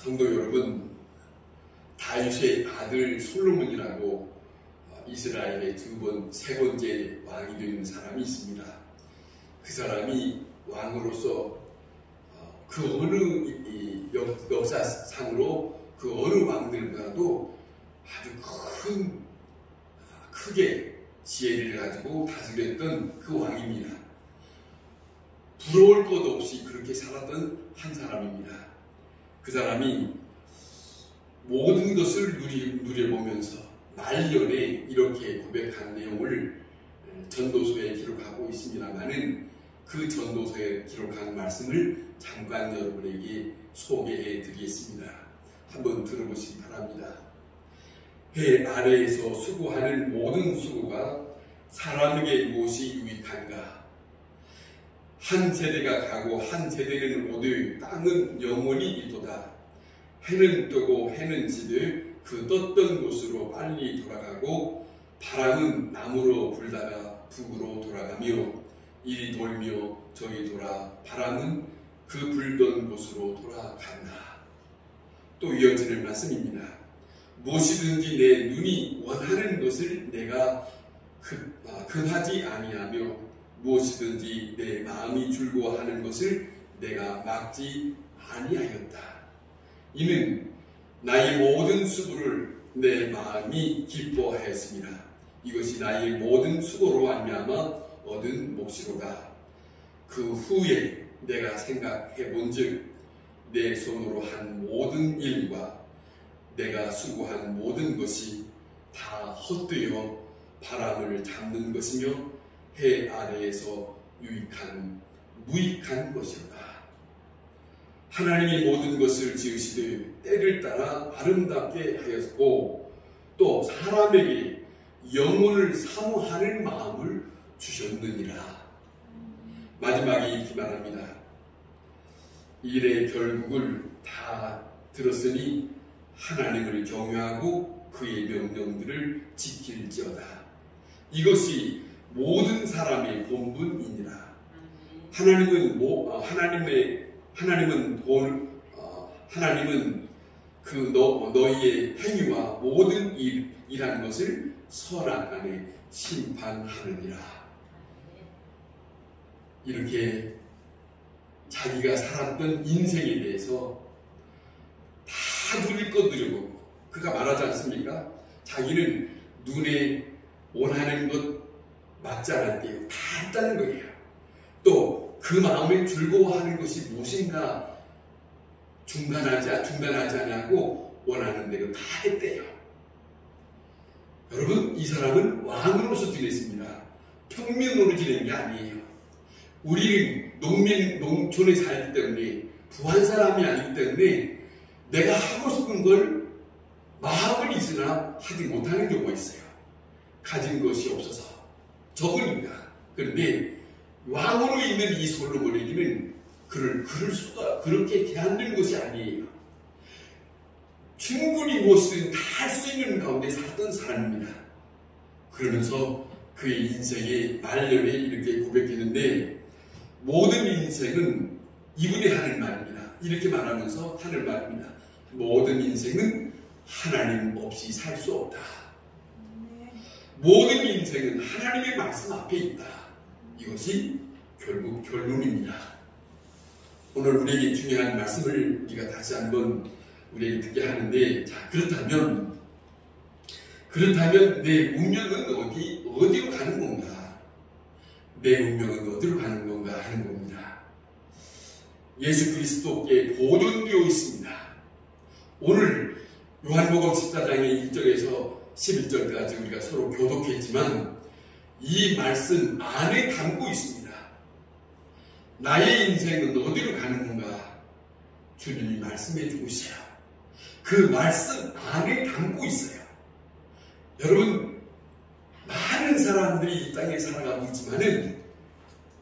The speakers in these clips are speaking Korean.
성도 여러분, 다윗의 아들 솔로몬이라고 이스라엘의 세 번째 왕이 된 사람이 있습니다. 그 사람이 왕으로서 그 어느 역사상으로 그 어느 왕들보다도 아주 크게 지혜를 가지고 다스렸던 그 왕입니다. 부러울 것 없이 그렇게 살았던 한 사람입니다. 그 사람이 모든 것을 누려보면서 말년에 이렇게 고백한 내용을 전도서에 기록하고 있습니다만은 그 전도서에 기록한 말씀을 잠깐 여러분에게 소개해 드리겠습니다. 한번 들어보시기 바랍니다. 해 아래에서 수고하는 모든 수고가 사람에게 무엇이 유익한가? 한 세대가 가고 한 세대는 오되 땅은 영원히 있도다. 해는 뜨고 해는 지되 그 떴던 곳으로 빨리 돌아가고 바람은 남으로 불다가 북으로 돌아가며 이리 돌며 저리 돌아 바람은 그 불던 곳으로 돌아간다. 또 이어지는 말씀입니다. 무엇이든지 내 눈이 원하는 것을 내가 금하지 아니하며 무엇이든지 내 마음이 즐거워하는 것을 내가 막지 아니하였다. 이는 나의 모든 수고를 내 마음이 기뻐하였습니다. 이것이 나의 모든 수고로 말미암아 얻은 몫이로다. 그 후에 내가 생각해 본즉 내 손으로 한 모든 일과 내가 수고한 모든 것이 다 헛되어 바람을 잡는 것이며 해 아래에서 무익한 것이로다. 하나님이 모든 것을 지으시되 때를 따라 아름답게 하였고 또 사람에게 영혼을 사모하는 마음을 주셨느니라. 마지막에 이렇게 말합니다. 일의 결국을 다 들었으니 하나님을 경외하고 그의 명령들을 지킬지어다. 이것이 모든 사람의 본분이니라. 하나님은 너희의 행위와 모든 일한 것을 선악간에 심판하느니라. 이렇게 자기가 살았던 인생에 대해서 다 누릴 것 누려보고 그가 말하지 않습니까? 자기는 눈에 원하는 것 맞지 않았대요. 다 했다는 거예요. 또 그 마음에 즐거워하는 것이 무엇인가 중단하지 않냐고 원하는 대로 다 했대요. 여러분, 이 사람은 왕으로서 지냈습니다. 평민으로 지낸 게 아니에요. 우리는 농촌에 살기 때문에 부한 사람이 아니기 때문에 내가 하고 싶은 걸 마음은 있으나 하지 못하는 경우가 있어요. 가진 것이 없어서 적으니까. 그런데 왕으로 있는 이 솔로몬에게는 그렇게 대하는 것이 아니에요. 충분히 무엇이든 다 할 수 있는 가운데 살았던 사람입니다. 그러면서 그의 인생의 말년에 이렇게 고백했는데 모든 인생은 이분이 하는 말입니다. 이렇게 말하면서 하는 말입니다. 모든 인생은 하나님 없이 살 수 없다. 모든 인생은 하나님의 말씀 앞에 있다. 이것이 결국 결론입니다. 오늘 우리에게 중요한 말씀을 우리가 다시 한번 우리에게 듣게 하는데, 자, 그렇다면 내 운명은 어디로 가는 건가? 내 운명은 어디로 가는 건가 하는 겁니다. 예수 그리스도께 보존되어 있습니다. 오늘 요한복음 14장의 1절에서 11절까지 우리가 서로 교독했지만 이 말씀 안에 담고 있습니다. 나의 인생은 어디로 가는 건가? 주님이 말씀해 주고 있어요. 그 말씀 안에 담고 있어요. 여러분, 많은 사람들이 이 땅에 살아가고 있지만은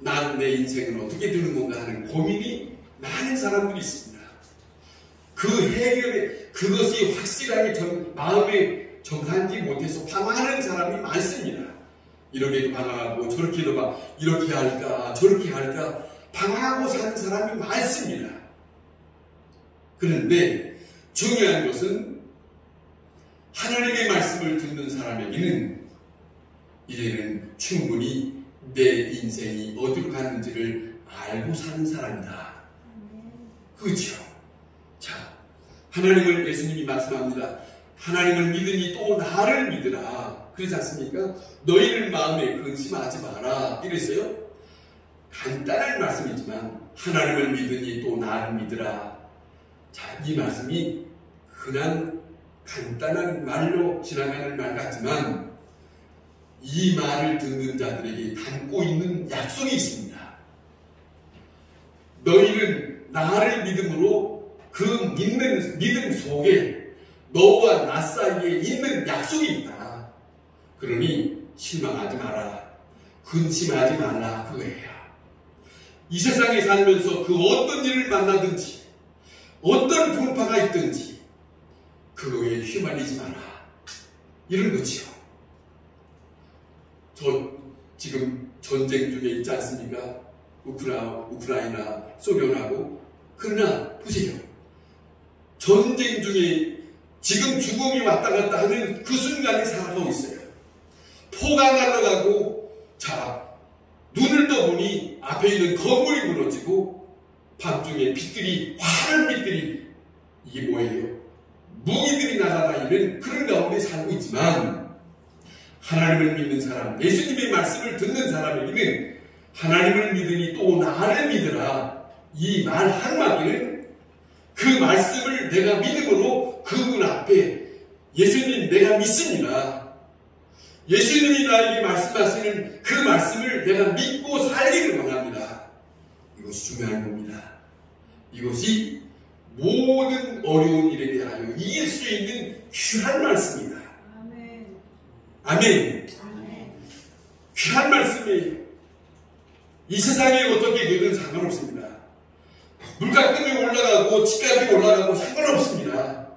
난 내 인생은 어떻게 되는 건가 하는 고민이 많은 사람들이 있습니다. 그 해결에 그것이 확실하게 마음에 정하지 못해서 방황하는 사람이 많습니다. 이렇게도 방황하고 저렇게도 막 이렇게 할까 저렇게 할까 방황하고 사는 사람이 많습니다. 그런데 중요한 것은 하나님의 말씀을 듣는 사람에게는 이제는 충분히 내 인생이 어디로 가는지를 알고 사는 사람이다. 그렇죠? 자, 하나님을 예수님이 말씀합니다. 하나님을 믿으니 또 나를 믿으라. 그러지 않습니까? 너희는 마음에 근심하지 마라. 이랬어요. 간단한 말씀이지만 하나님을 믿으니 또 나를 믿으라. 자, 이 말씀이 그냥 간단한 말로 지나가는 말 같지만 이 말을 듣는 자들에게 담고 있는 약속이 있습니다. 너희는 나를 믿음으로 그 믿음 속에 너와 나 사이에 있는 약속이 있다. 그러니 실망하지 마라. 근심하지 말라. 그거예요. 이 세상에 살면서 그 어떤 일을 만나든지 어떤 분파가 있든지 그거에 휘말리지 마라. 이런 거지요. 저 지금 전쟁 중에 있지 않습니까? 우크라이나 소련하고. 그러나 보세요. 전쟁 중에 지금 죽음이 왔다 갔다 하는 그 순간에 살아가고 있어요. 포가 날아가고, 자, 눈을 떠보니 앞에 있는 건물이 무너지고 밤중에 빛들이, 화려한 빛들이, 이게 뭐예요? 무기들이 날아다니는 그런 가운데 살고 있지만 하나님을 믿는 사람, 예수님의 말씀을 듣는 사람에게는 하나님을 믿으니 또 나를 믿으라. 이 말 한마디는 그 말씀을 내가 믿음으로 그분 앞에 예수님 내가 믿습니다. 예수님이 나에게 말씀하시는 그 말씀을 내가 믿고 살기를 원합니다. 이것이 중요한 겁니다. 이것이 모든 어려운 일에 대하여 이길 수 있는 귀한 말씀이다. 아멘. 아멘. 귀한 말씀이에요. 이 세상에 어떻게 되든 상관없습니다. 물가금이 올라가고 집값이 올라가고 상관없습니다.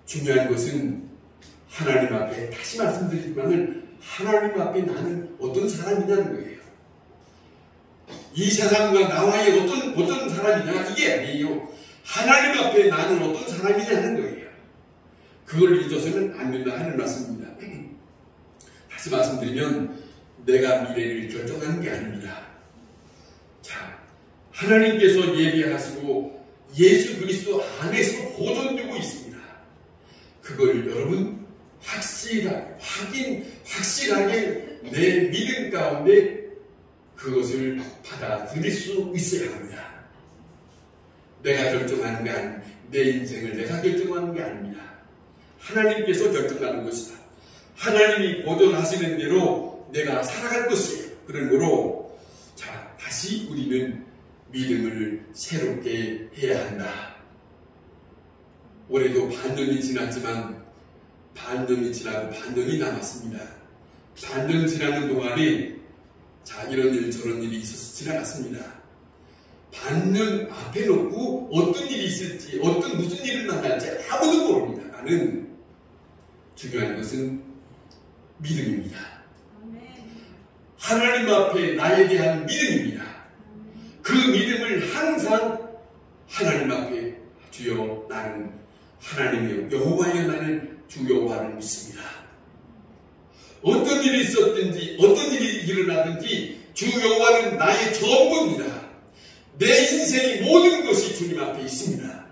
중요한 것은 하나님 앞에, 다시 말씀드리지만 하나님 앞에 나는 어떤 사람이냐는 거예요. 이 세상과 나와의 어떤 사람이냐 이게 아니에요. 하나님 앞에 나는 어떤 사람이냐는 거예요. 그걸 잊어서는 안 된다 하는 말씀입니다. 다시 말씀드리면 내가 미래를 결정하는 게 아닙니다. 자, 하나님께서 예비하시고 예수 그리스도 안에서 보존되고 있습니다. 그걸 여러분 확실하게 내 믿음 가운데 그것을 받아들일 수 있어야 합니다. 내가 결정하는 게 아닙니다. 내 인생을 내가 결정하는 게 아닙니다. 하나님께서 결정하는 것이다. 하나님이 보존하시는 대로 내가 살아갈 것이에요. 그러므로 자, 다시 우리는 믿음을 새롭게 해야 한다. 올해도 반년이 지났지만 반년이 지나고 반년이 남았습니다. 반년 지나는 동안에 자, 이런 일 저런 일이 있어서 지나갔습니다. 반년 앞에 놓고 어떤 일이 있을지 무슨 일을 만날지 아무도 모릅니다. 나는 중요한 것은 믿음입니다. 하나님 앞에 나에 대한 믿음입니다. 그 믿음을 항상 하나님 앞에 주여 나는 하나님의 여호와여 나는 주 여호와를 믿습니다. 어떤 일이 있었든지 어떤 일이 일어나든지 주 여호와는 나의 전부입니다. 내 인생의 모든 것이 주님 앞에 있습니다.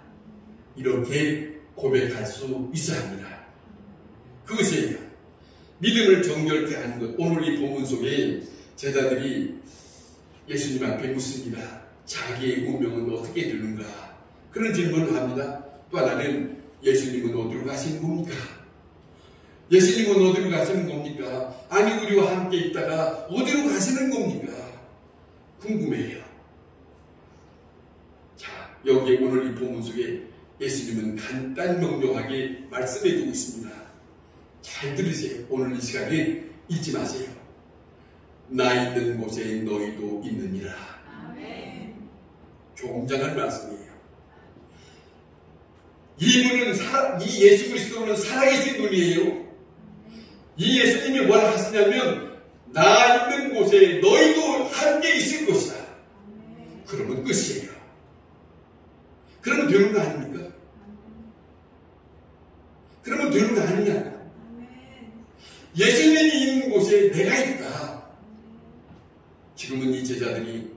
이렇게 고백할 수 있어야 합니다. 그것이에요. 믿음을 정결케 하는 것. 오늘 이 본문 속에 제자들이 예수님 앞에 묻습니다. 자기의 운명은 어떻게 되는가? 그런 질문을 합니다. 또 하나는 예수님은 어디로 가시는 겁니까? 예수님은 어디로 가시는 겁니까? 아니 우리와 함께 있다가 어디로 가시는 겁니까? 궁금해요. 자, 여기에 오늘 이 본문 속에 예수님은 간단 명료하게 말씀해 주고 있습니다. 잘 들으세요. 오늘 이 시간에 잊지 마세요. 나 있는 곳에 너희도 있느니라. 아멘. 굉장한 말씀이에요. 이분은 이 예수 그리스도는 살아계신 분이에요. 이 예수님이 뭐라 하시냐면 나 있는 곳에 너희도 함께 있을 것이다. 그러면 끝이에요. 그러면 되는 거 아닙니까? 그러면 되는 거 아니냐? 예수님이 있는 곳에 내가 있다. 지금은 이 제자들이,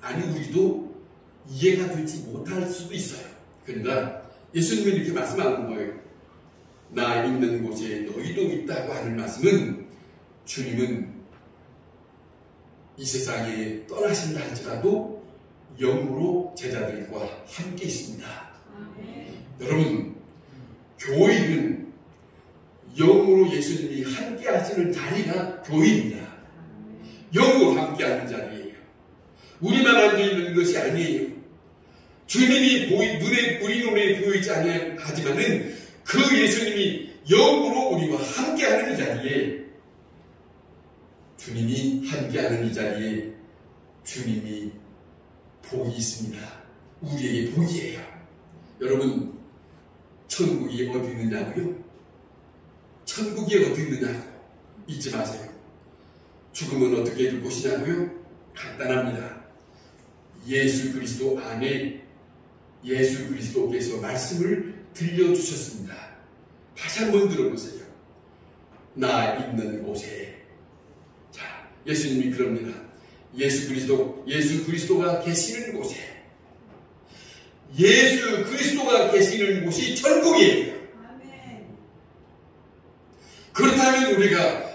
아니 우리도 이해가 되지 못할 수도 있어요. 그러나 예수님이 이렇게 말씀하는 거예요. 나 있는 곳에 너희도 있다고 하는 말씀은, 주님은 이 세상에 떠나신다 할지라도 영으로 제자들과 함께 있습니다. 여러분, 교회는 영으로 예수님이 함께 하시는 자리가 교회입니다. 영으로 함께 하는 자리예요. 우리만 앉아있는 것이 아니에요. 주님이 우리 눈에 보이지 아니하지만은 그 예수님이 영으로 우리와 함께하는 이 자리에, 주님이 함께하는 이 자리에 주님이 복이 있습니다. 우리에게 복이에요. 여러분, 천국이 어디 있느냐고요? 천국이 어디 있느냐고 잊지 마세요. 죽음은 어떻게 될 것이냐고요? 간단합니다. 예수 그리스도 안에 예수 그리스도께서 말씀을 들려주셨습니다. 다시 한번 들어보세요. 나 있는 곳에. 자, 예수님이 그럽니다. 예수 그리스도가 계시는 곳에, 예수 그리스도가 계시는 곳이 천국이에요. 그렇다면 우리가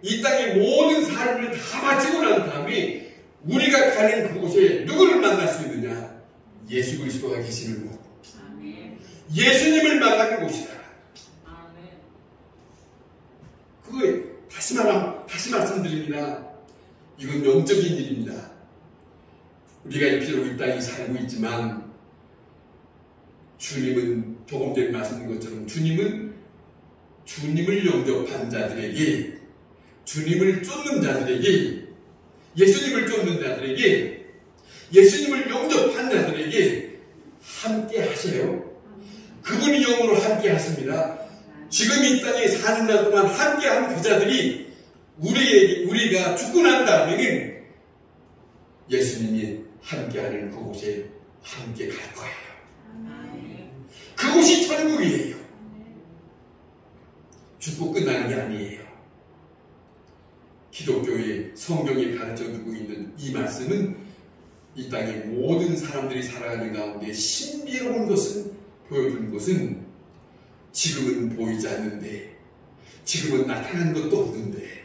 이 땅의 모든 삶을 다 마치고 난 다음에 우리가 가는 그곳에 누구를 만날 수 있느냐? 예수 그리스도가 계시는 곳. 예수님을 만나는 곳이다. 그거 다시 말씀드립니다. 이건 영적인 일입니다. 우리가 비록 이 땅에 살고 있지만, 주님은 조금 전에 말씀드린 것처럼 주님을 영접한 자들에게, 주님을 쫓는 자들에게, 예수님을 쫓는 자들에게, 예수님을 영접한 자들에게 함께 하세요. 그분이 영으로 함께 하십니다. 지금 이 땅에 사는 날 동안 함께한 그 자들이 우리가 죽고 난 다음에는 예수님이 함께하는 그곳에 함께 갈 거예요. 그곳이 천국이에요. 죽고 끝나는 게 아니에요. 기독교의 성경에 가르쳐주고 있는 이 말씀은 이 땅의 모든 사람들이 살아가는 가운데 신비로운 것을 보여주는 것은, 지금은 보이지 않는데, 지금은 나타난 것도 없는데,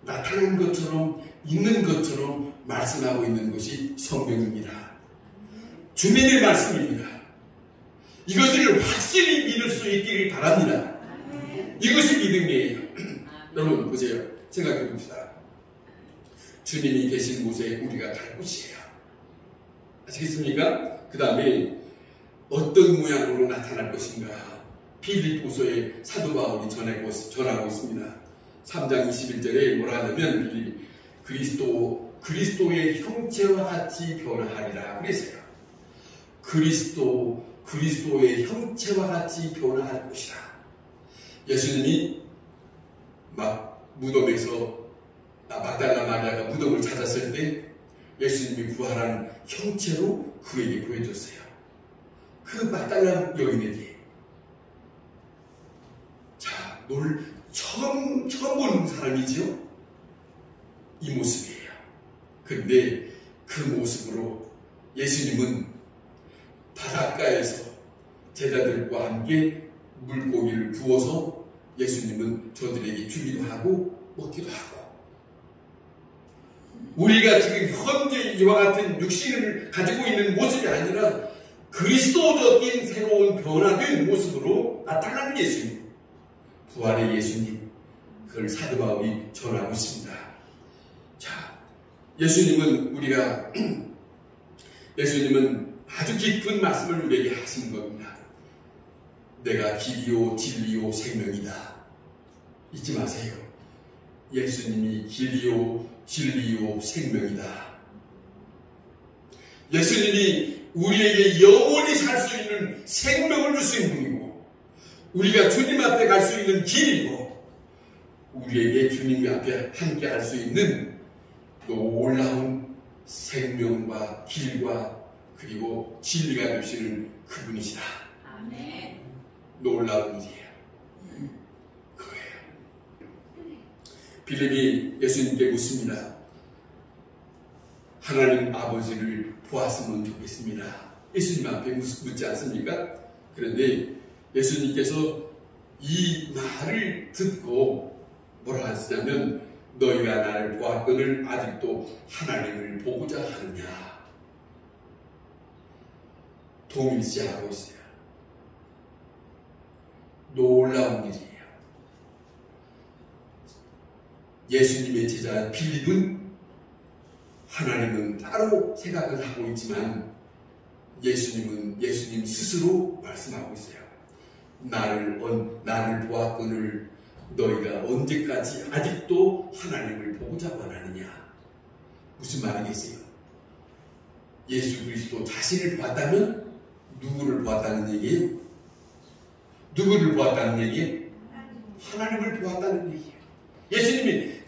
나타난 것처럼 있는 것처럼 말씀하고 있는 것이 성경입니다. 주님의 말씀입니다. 이것을 확실히 믿을 수 있기를 바랍니다. 이것이 믿음이에요. 여러분 보세요. 생각해 봅시다. 주님이 계신 곳에 우리가 갈 곳이에요. 아시겠습니까? 그 다음에 어떤 모양으로 나타날 것인가? 빌립보서에 사도 바울이 전하고 있습니다. 3장 21절에 뭐라 하냐면, 그리스도의 형체와 같이 변화하리라 그랬어요. 그리스도의 형체와 같이 변화할 것이다. 예수님이 무덤에서 막달라 마리아가 무덤을 찾았을 때 예수님이 부활한 형체로 그에게 보여줬어요. 그 막달라 여인에게. 자, 처음 보는 사람이지요? 이 모습이에요. 그런데 그 모습으로 예수님은 바닷가에서 제자들과 함께 물고기를 구워서 예수님은 저들에게 주기도 하고 먹기도 하고, 우리가 지금 현재 이와 같은 육신을 가지고 있는 모습이 아니라 그리스도적인 새로운 변화된 모습으로 나타나는 예수님, 부활의 예수님, 그걸 사도 바울이 전하고 있습니다. 자, 예수님은 아주 깊은 말씀을 우리에게 하신 겁니다. 내가 길이요 진리요 생명이다. 잊지 마세요. 예수님이 길이요 진리요 생명이다. 예수님이 우리에게 영원히 살 수 있는 생명을 줄 수 있는 분이고, 우리가 주님 앞에 갈 수 있는 길이고, 우리에게 주님 앞에 함께 할 수 있는 놀라운 생명과 길과 그리고 진리가 되시는 그분이시다. 아멘. 놀라운 일이에요. 그거예요. 빌립이 예수님께 묻습니다. 하나님 아버지를 보았으면 좋겠습니다. 예수님 앞에 묻지 않습니까? 그런데 예수님께서 이 말을 듣고 뭐라 하시냐면 너희가 나를 보았거늘 아직도 하나님을 보고자 하느냐. 동일시하고 있어요. 놀라운 일이에요. 예수님의 제자 빌립은 하나님은 따로 생각을 하고 있지만 예수님 스스로 말씀하고 있어요. 나를 보았거늘 너희가 언제까지 아직도 하나님을 보고자 원하느냐. 무슨 말이겠어요? 예수 그리스도 자신을 보았다면 누구를 보았다는 얘기예요? 누구를 보았다는 얘기예요? 하나님을 보았다는 얘기예요.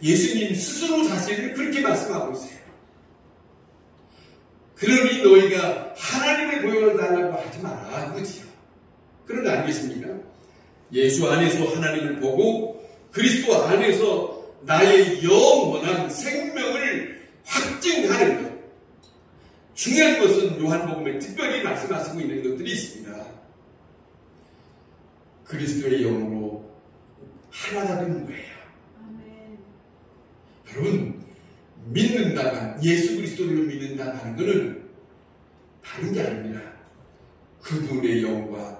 예수님 스스로 자신을 그렇게 말씀하고 있어요. 그러니 너희가 하나님을 보여달라고 하지 마라. 그렇지요? 그런 거 아니겠습니까? 예수 안에서 하나님을 보고 그리스도 안에서 나의 영원한 생명을 확증하는 것. 중요한 것은 요한복음에 특별히 말씀하시고 있는 것들이 있습니다. 그리스도의 영으로 하나가 되는 거예요. 아멘. 여러분, 믿는다가 예수 그리스도를 믿는다 하는 것은 다른 게 아닙니다. 그분의 영과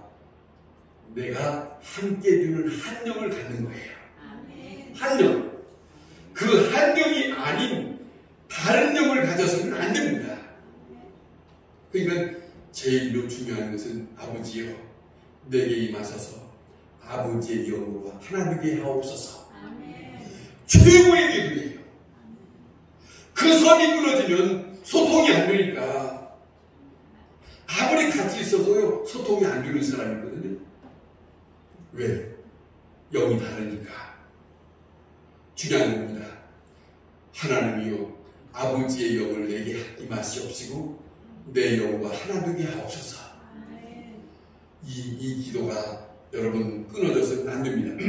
내가 함께 되는 한 영을 갖는 거예요. 아멘. 한 영. 그 한 영이 아닌 다른 영을 가져서는 안 됩니다. 그러니까 제일로 중요한 것은 아버지여 내게 임하소서 아버지의 영으로 하나 되게 하옵소서. 아멘. 최고의 기도예요. 그 선이 끊어지면 소통이 안 되니까 아무리 같이 있어도요 소통이 안 되는 사람이거든요. 왜? 영이 다르니까. 중요한 겁니다. 하나님이여 아버지의 영을 내게 임하시옵시고 내 영과 하나 되게 하옵소서. 이 기도가 여러분 끊어져서는 안 됩니다.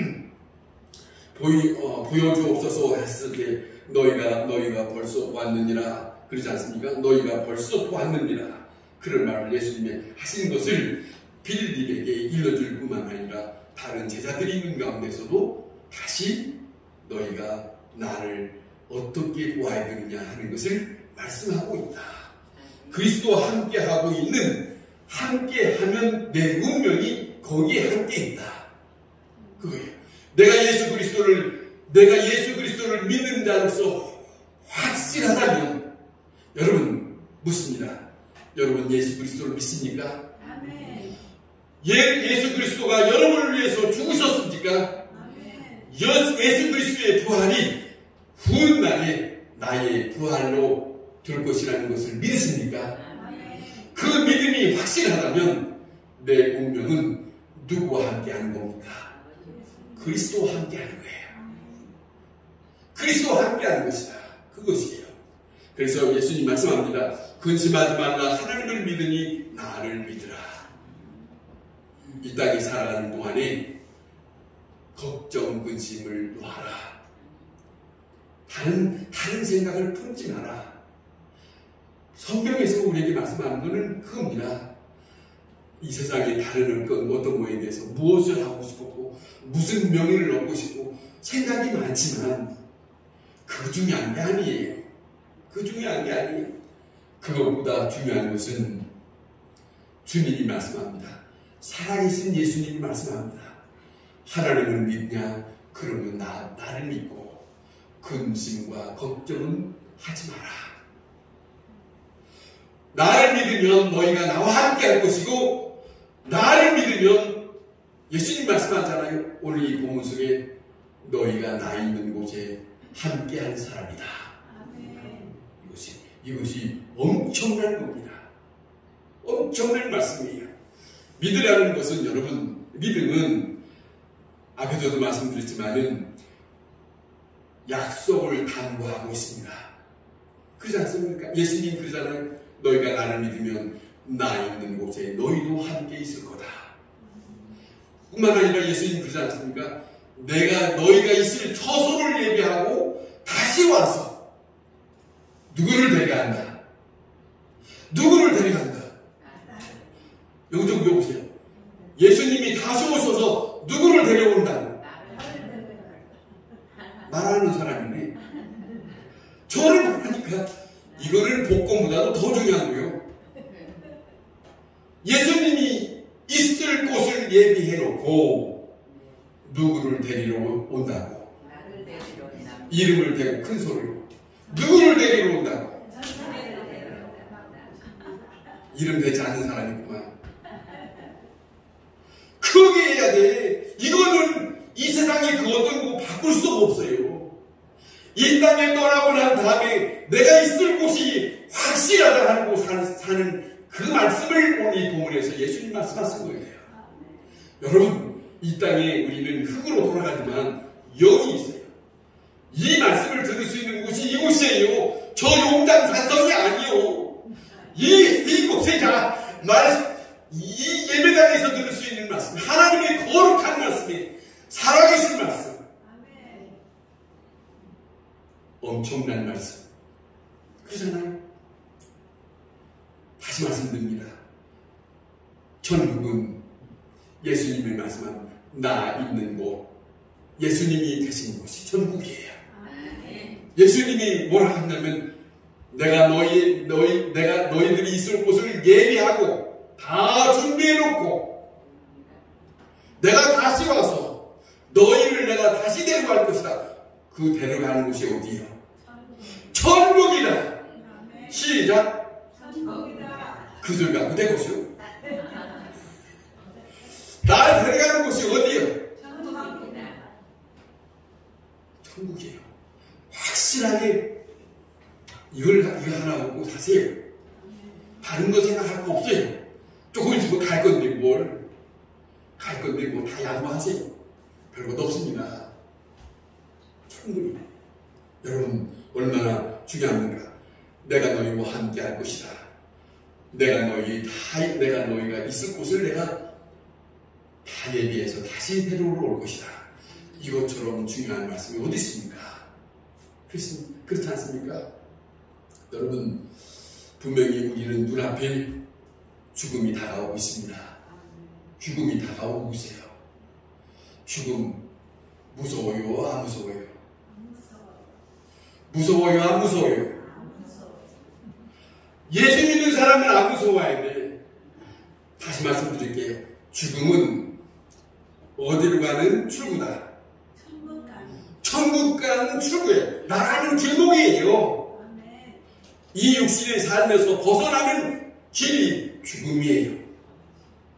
보여주옵소서 했을 때 너희가 벌써 왔느니라 그러지 않습니까? 너희가 벌써 왔느니라 그런 말을 예수님이 하시는 것을 빌립에게 일러줄 뿐만 아니라 다른 제자들이 있는 가운데서도 다시 너희가 나를 어떻게 보아야 되느냐 하는 것을 말씀하고 있다. 그리스도와 함께하고 있는 함께하면 내 운명이 거기에 함께 있다. 그거예요. 내가 예수 그리스도를 믿는 자로서 확실하다면 여러분 묻습니다. 여러분 예수 그리스도를 믿습니까? 아멘. 예수 그리스도가 여러분을 위해서 죽으셨습니까? 아멘. 예수 그리스도의 부활이 훗날에 나의 부활로 될 것이라는 것을 믿습니까? 아멘. 그 믿음이 확실하다면 내 운명은 누구와 함께하는 겁니까? 그리스도와 함께하는 거예요. 그리스도와 함께하는 것이다. 그것이에요. 그래서 예수님 말씀합니다. 근심하지 말라. 하나님을 믿으니 나를 믿으라. 이 땅에 살아가는 동안에 걱정, 근심을 놓아라. 다른 생각을 품지 마라. 성경에서 우리에게 말씀하는 것은 그겁니다. 이 세상에 다른 어떤 거에 대해서 무엇을 하고 싶었고 무슨 명예를 얻고 싶고 생각이 많지만 그 중요한 게 아니에요. 그 중요한 게 아니에요. 그것보다 중요한 것은 주님이 말씀합니다. 살아계신 예수님이 말씀합니다. 하나님을 믿냐? 그러면 나를 믿고 근심과 걱정은 하지 마라. 나를 믿으면 너희가 나와 함께 할 것이고 나를 믿으면 예수님 말씀하잖아요. 오늘 이 본문 속에 너희가 나 있는 곳에 함께 한 사람이다. 아멘. 이것이 엄청난 겁니다. 엄청난 말씀이에요. 믿으라는 것은 여러분 믿음은 앞에서도 말씀드렸지만은 약속을 담보하고 있습니다. 그렇지 않습니까? 예수님 그러잖아요. 너희가 나를 믿으면 나 있는 곳에 너희도 함께 있을 거다. 뿐만 아니라 예수님 그러지 않습니까? 내가 너희가 있을 처소를 예비하고 다시 와서 누구를 데려간다. 누구를 데려간다. 여기 좀 보세요. 예수님이 다시 오셔서 누구를 데려온다고. 말하는 사람이네. 저를 보니까 이거는 복권보다도 더 중요한 거예요. 예수님이 있을 곳을 예비해놓고 누구를 데리러 온다고. 이름을 대고 큰 소리로 누구를 데리러 온다고. 이름 대지 않는 사람이구만. 크게 해야 돼. 이거는 이 세상에 그 어떤 거 바꿀 수가 없어요. 이 땅에 떠나고 난 다음에 내가 있을 곳이 확실하다고 사는 그 말씀을 오늘 이 본문에서 예수님 말씀하신 거예요. 여러분, 이 땅에 우리는 흙으로 돌아가지만 영이 있어요. 이 말씀을 들을 수 있는 곳이 이곳이에요. 저 용단 산성이 아니요. 이곳에 이 예배당에서 들을 수 있는 말씀, 하나님의 거룩한 말씀이 살아계신 말씀, 엄청난 말씀. 그러잖아요. 다시 말씀드립니다. 천국은 예수님이 말씀한 나 있는 곳, 예수님이 계신 곳이 천국이에요. 예수님이 뭐라 한다면 내가 너희들이 있을 곳을 예비하고 다 준비해놓고 내가 다시 와서 너희를 내가 다시 데려갈 것이다. 그 데려가는 곳이 어디예요? 천국이다. 시작. 천국이다. 그 소리가 그대 곳이요. 날 데려가는 곳이 어디예요? 천국이다. 천국이에요. 확실하게 이걸 하나 갖고 사세요. 다른 거 생각할 거 없어요. 조금 있으면 갈 건데 뭘. 갈 건데 뭐 다 양보하세요. 별것도 없습니다. 천국이. 여러분 얼마나 중요합니까? 내가 너희와 함께 할 것이다. 내가 너희가 있을 곳을 내가 다 예비해서 다시 데려오러 올 것이다. 이것처럼 중요한 말씀이 어디 있습니까? 그렇지 않습니까? 여러분, 분명히 우리는 눈앞에 죽음이 다가오고 있습니다. 죽음이 다가오고 있어요. 죽음 무서워요? 안 무서워요? 무서워요? 안 무서워요? 예수 믿는 사람은 안 무서워야 돼. 다시 말씀드릴게요. 죽음은 어디로 가는 출구다. 천국 가는 출구예요. 나가는 길목이에요. 이 육신의 삶에서 벗어나는 길이 죽음이에요.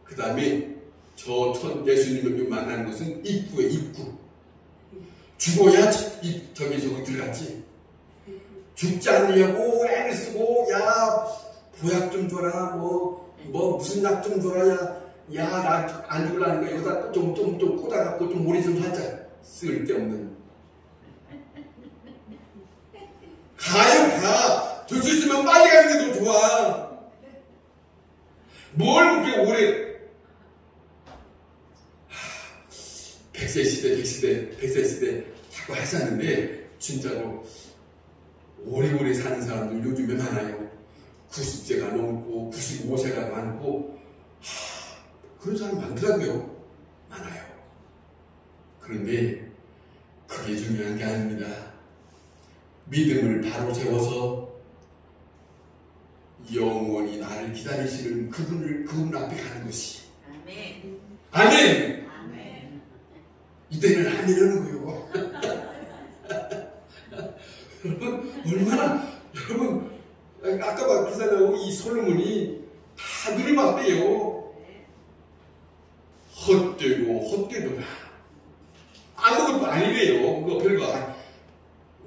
그 다음에 예수님을 만나는 것은 입구에 입구. 죽어야 저기 들어갔지. 죽지 않으려고 애를 쓰고 보약 좀 줘라 무슨 약 좀 줘라 나 안 죽으라니까 여기다 좀 꽂아갖고 좀 오래 좀 하자. 쓸데없는. 가. 될 수 있으면 빨리 가는 게 더 좋아. 뭘 그렇게 오래. 100세 시대 자꾸 하자는데 진짜로 오래오래 사는 사람들 요즘에 많아요. 90세가 넘고 95세가 많고 그런 사람 많더라고요. 많아요. 그런데 그게 중요한 게 아닙니다. 믿음을 바로 세워서 영원히 나를 기다리시는 그분 앞에 가는 것이. 아멘. 아멘. 아멘. 이때는 아멘 하는 거예요. 여러분 아까 기사 나오고 이 솔로몬이 다 누려봤대요. 헛되도다. 아무것도 아니래요. 그거 별거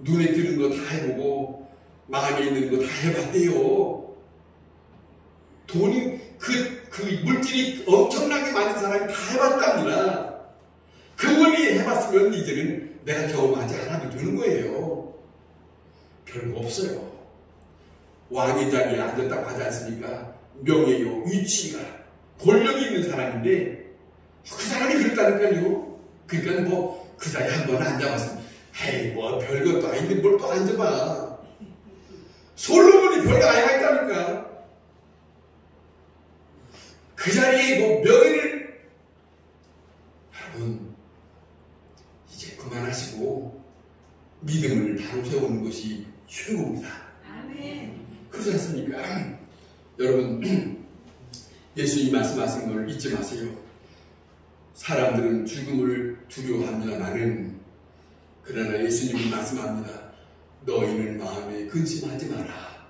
눈에 들은 거 다 해보고 마음에 있는 거 다 해봤대요. 돈이 그 물질이 엄청나게 많은 사람이 다 해봤답니다. 그분이 해봤으면 이제는 내가 경험하지 않아도 되는 거예요. 별거 없어요. 왕의 자리에 앉았다고 하지 않습니까? 명예요, 위치가, 권력이 있는 사람인데 그 사람이 그랬다니까요. 그러니까 뭐 그 자리에 한 번 앉아봤으면 에이 뭐 별것도 아닌데 뭘 또 앉아봐. 솔로몬이 별거 아니가 있다니까. 그 자리에 뭐 명예를, 여러분 이제 그만하시고 믿음을 바로 세우는 것이 최고입니다. 아멘. 그렇지 않습니까? 여러분 예수님이 말씀하신 걸 잊지 마세요. 사람들은 죽음을 두려워합니다마는 그러나 예수님은 말씀합니다. 너희는 마음에 근심하지 마라.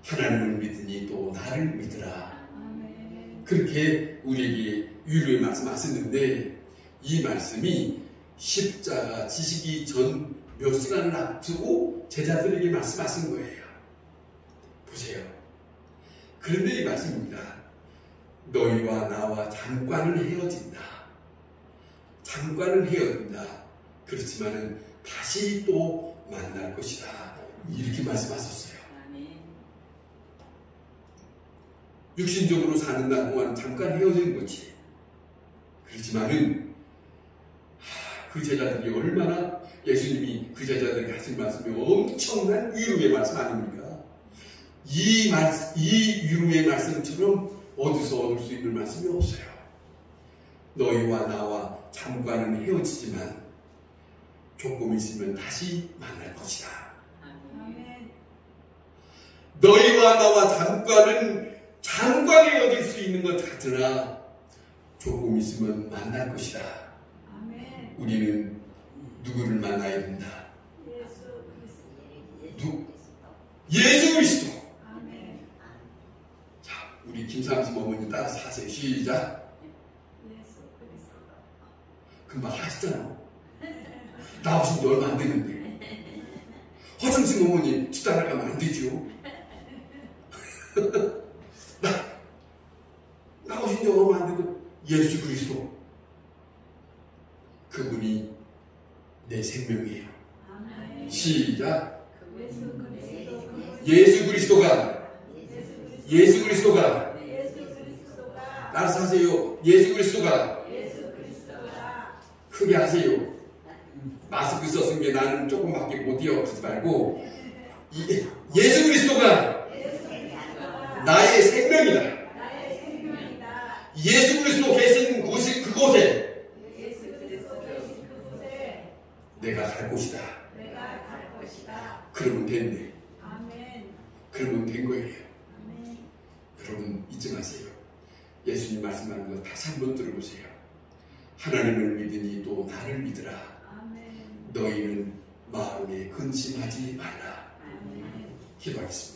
하나님을 믿으니 또 나를 믿으라. 아멘. 그렇게 우리에게 위로의 말씀하셨는데 이 말씀이 십자가 지시기 전 몇 시간을 앞두고 제자들에게 말씀하신 거예요. 보세요. 그런데 이 말씀입니다. 너희와 나와 잠깐은 헤어진다. 잠깐은 헤어진다. 그렇지만은 다시 또 만날 것이다. 이렇게 말씀하셨어요. 육신적으로 사는 날 동안 잠깐 헤어지는 거지. 그렇지만은 그 제자들이 얼마나 예수님이 그 제자들에게 하신 말씀이 엄청난 위로의 말씀 아닙니까? 이 위로의 말씀처럼 어디서 얻을 수 있는 말씀이 없어요. 너희와 나와 잠깐은 헤어지지만 조금 있으면 다시 만날 것이다. 아멘. 너희와 나와 잠깐 헤어질 수 있는 것 같으나 조금 있으면 만날 것이다. 아멘. 우리는 누구를 만나야 된다? 예수 그리스도. 예수 그리스도. 아멘. 자, 우리 김상심 어머니 따라서 하세요. 시작. 예수 그리스도. 금방 하시잖아. 나오신 지 얼마 안 됐는데. 허정심 어머니 집단을 가면 안 되죠. 나오신 지 얼마 안 돼도 예수 그리스도. 그분이 내 생명이에요. 아멘. 시작. 예수 그리스도. 예수 그리스도가 예수 그리스도가 따라서 하세요. 예수 그리스도가 크게 하세요. 마스크 썼은 게 나는 조금밖에 못 이어. 그러지 말고 예수 그리스도가 나의 생명이다. 예수 그리스도 계신 그곳에 내가 갈 곳이다. 그러면 됐네. 그러면 된 거예요. 여러분 잊지 마세요. 예수님 말씀하는 거 다시 한번 들어보세요. 하나님을 믿으니 또 나를 믿으라. 너희는 마음에 근심하지 말라. 기도하겠습니다.